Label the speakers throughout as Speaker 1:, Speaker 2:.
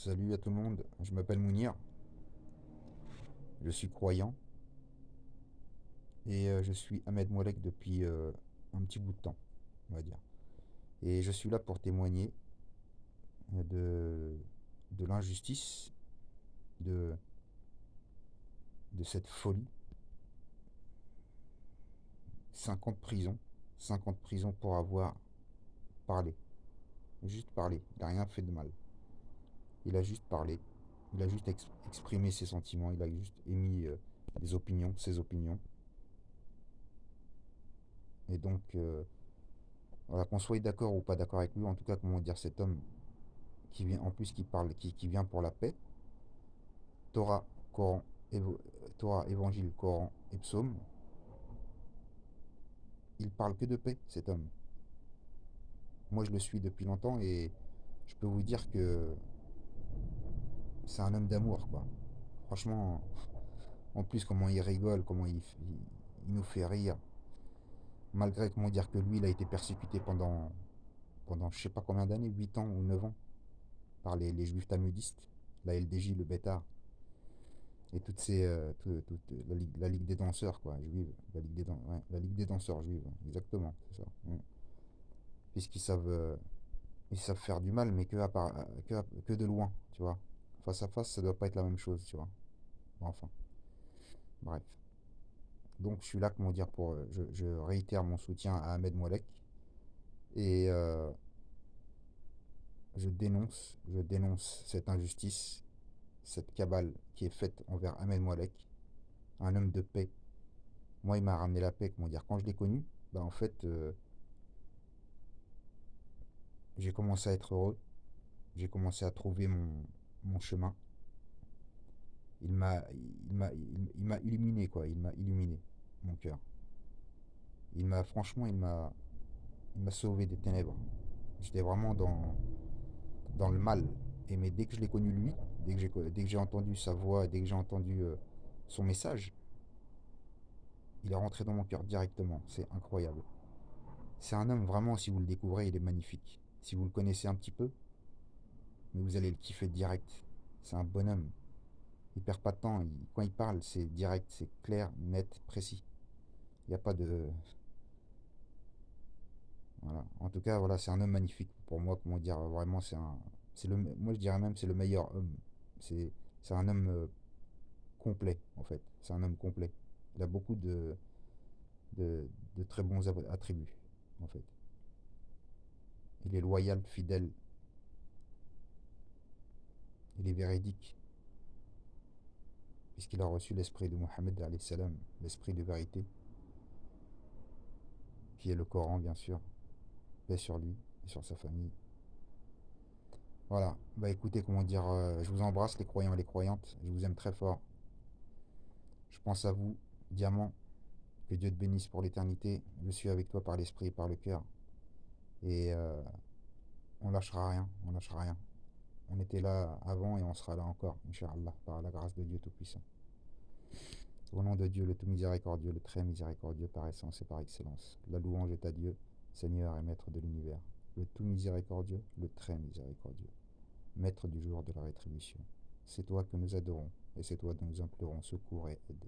Speaker 1: Salut à tout le monde, je m'appelle Mounir, je suis croyant et je suis Ahmed Moalek depuis un petit bout de temps, on va dire. Et je suis là pour témoigner de, de l'injustice, de, de cette folie. 50 prisons, 50 prisons pour avoir parlé, juste parlé, il n'a rien fait de mal. Il a juste parlé, il a juste exprimé ses sentiments, il a juste émis des opinions, ses opinions. Et donc, voilà, qu'on soit d'accord ou pas d'accord avec lui, en tout cas, comment dire, cet homme qui vient, en plus qui parle, qui vient pour la paix, Torah, Coran, Torah, Évangile, Coran et Psaume, il parle que de paix, cet homme. Moi, je le suis depuis longtemps et je peux vous dire que c'est un homme d'amour, quoi. Franchement, en plus, comment il rigole, comment il nous fait rire. Malgré, comment dire, que lui, il a été persécuté pendant je sais pas combien d'années, 8 ans ou 9 ans, par les juifs talmudistes, la LDJ, le Bétar, et toutes ces, la ligue des danseurs, quoi, juive, ouais, la ligue des danseurs juives, exactement, c'est ça. Ouais. Puisqu'ils savent faire du mal, mais que de loin, tu vois. Face à face, ça doit pas être la même chose, tu vois. Bon, enfin, bref. Donc, je suis là, comment dire, je réitère mon soutien à Ahmed Moalek et je dénonce cette injustice, cette cabale qui est faite envers Ahmed Moalek, un homme de paix. Moi, il m'a ramené la paix, comment dire. Quand je l'ai connu, bah, en fait, j'ai commencé à être heureux, j'ai commencé à trouver mon chemin. Il m'a, il m'a illuminé, quoi. Il m'a illuminé mon cœur. Franchement, il m'a sauvé des ténèbres. J'étais vraiment dans le mal. Et mais dès que je l'ai connu lui, dès que j'ai entendu sa voix, dès que j'ai entendu son message, il est rentré dans mon cœur directement. C'est incroyable. C'est un homme vraiment, si vous le découvrez, il est magnifique. Si vous le connaissez un petit peu, mais vous allez le kiffer direct. C'est un bonhomme. Il perd pas de temps. Quand il parle, c'est direct, c'est clair, net, précis. Il n'y a pas de. Voilà. En tout cas, voilà, c'est un homme magnifique pour moi. Comment dire, vraiment, moi je dirais même c'est le meilleur homme. C'est, c'est un homme complet, en fait. C'est un homme complet. Il a beaucoup de, de très bons attributs, en fait. Il est loyal, fidèle, il est véridique, puisqu'il a reçu l'esprit de Mohammed, alayhi salam, l'esprit de vérité, qui est le Coran, bien sûr. Paix sur lui et sur sa famille. Voilà. Bah écoutez, comment dire, je vous embrasse les croyants et les croyantes. Je vous aime très fort. Je pense à vous, diamant. Que Dieu te bénisse pour l'éternité. Je suis avec toi par l'esprit et par le cœur. Et on lâchera rien. On lâchera rien. On était là avant et on sera là encore, Inch'Allah, par la grâce de Dieu Tout-Puissant. Au nom de Dieu, le tout miséricordieux, le très miséricordieux par essence et par excellence. La louange est à Dieu, Seigneur et Maître de l'univers. Le tout miséricordieux, le très miséricordieux. Maître du jour de la rétribution. C'est toi que nous adorons, et c'est toi dont nous implorons secours et aide.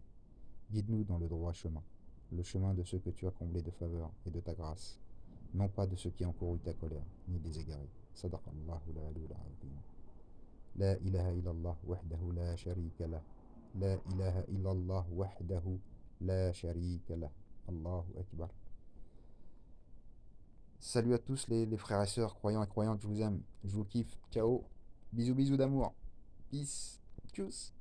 Speaker 1: Guide-nous dans le droit chemin, le chemin de ceux que tu as comblés de faveur et de ta grâce, non pas de ceux qui encourent ta colère, ni des égarés. Sadaqallahu la azim. La ilaha illallah wahdahu la sharika lah. La ilaha illallah wahdahu la sharika lah. Allahu Akbar. Salut à tous les frères et sœurs, croyants et croyantes, je vous aime, je vous kiffe. Ciao. Bisous bisous d'amour. Peace. Tchuss.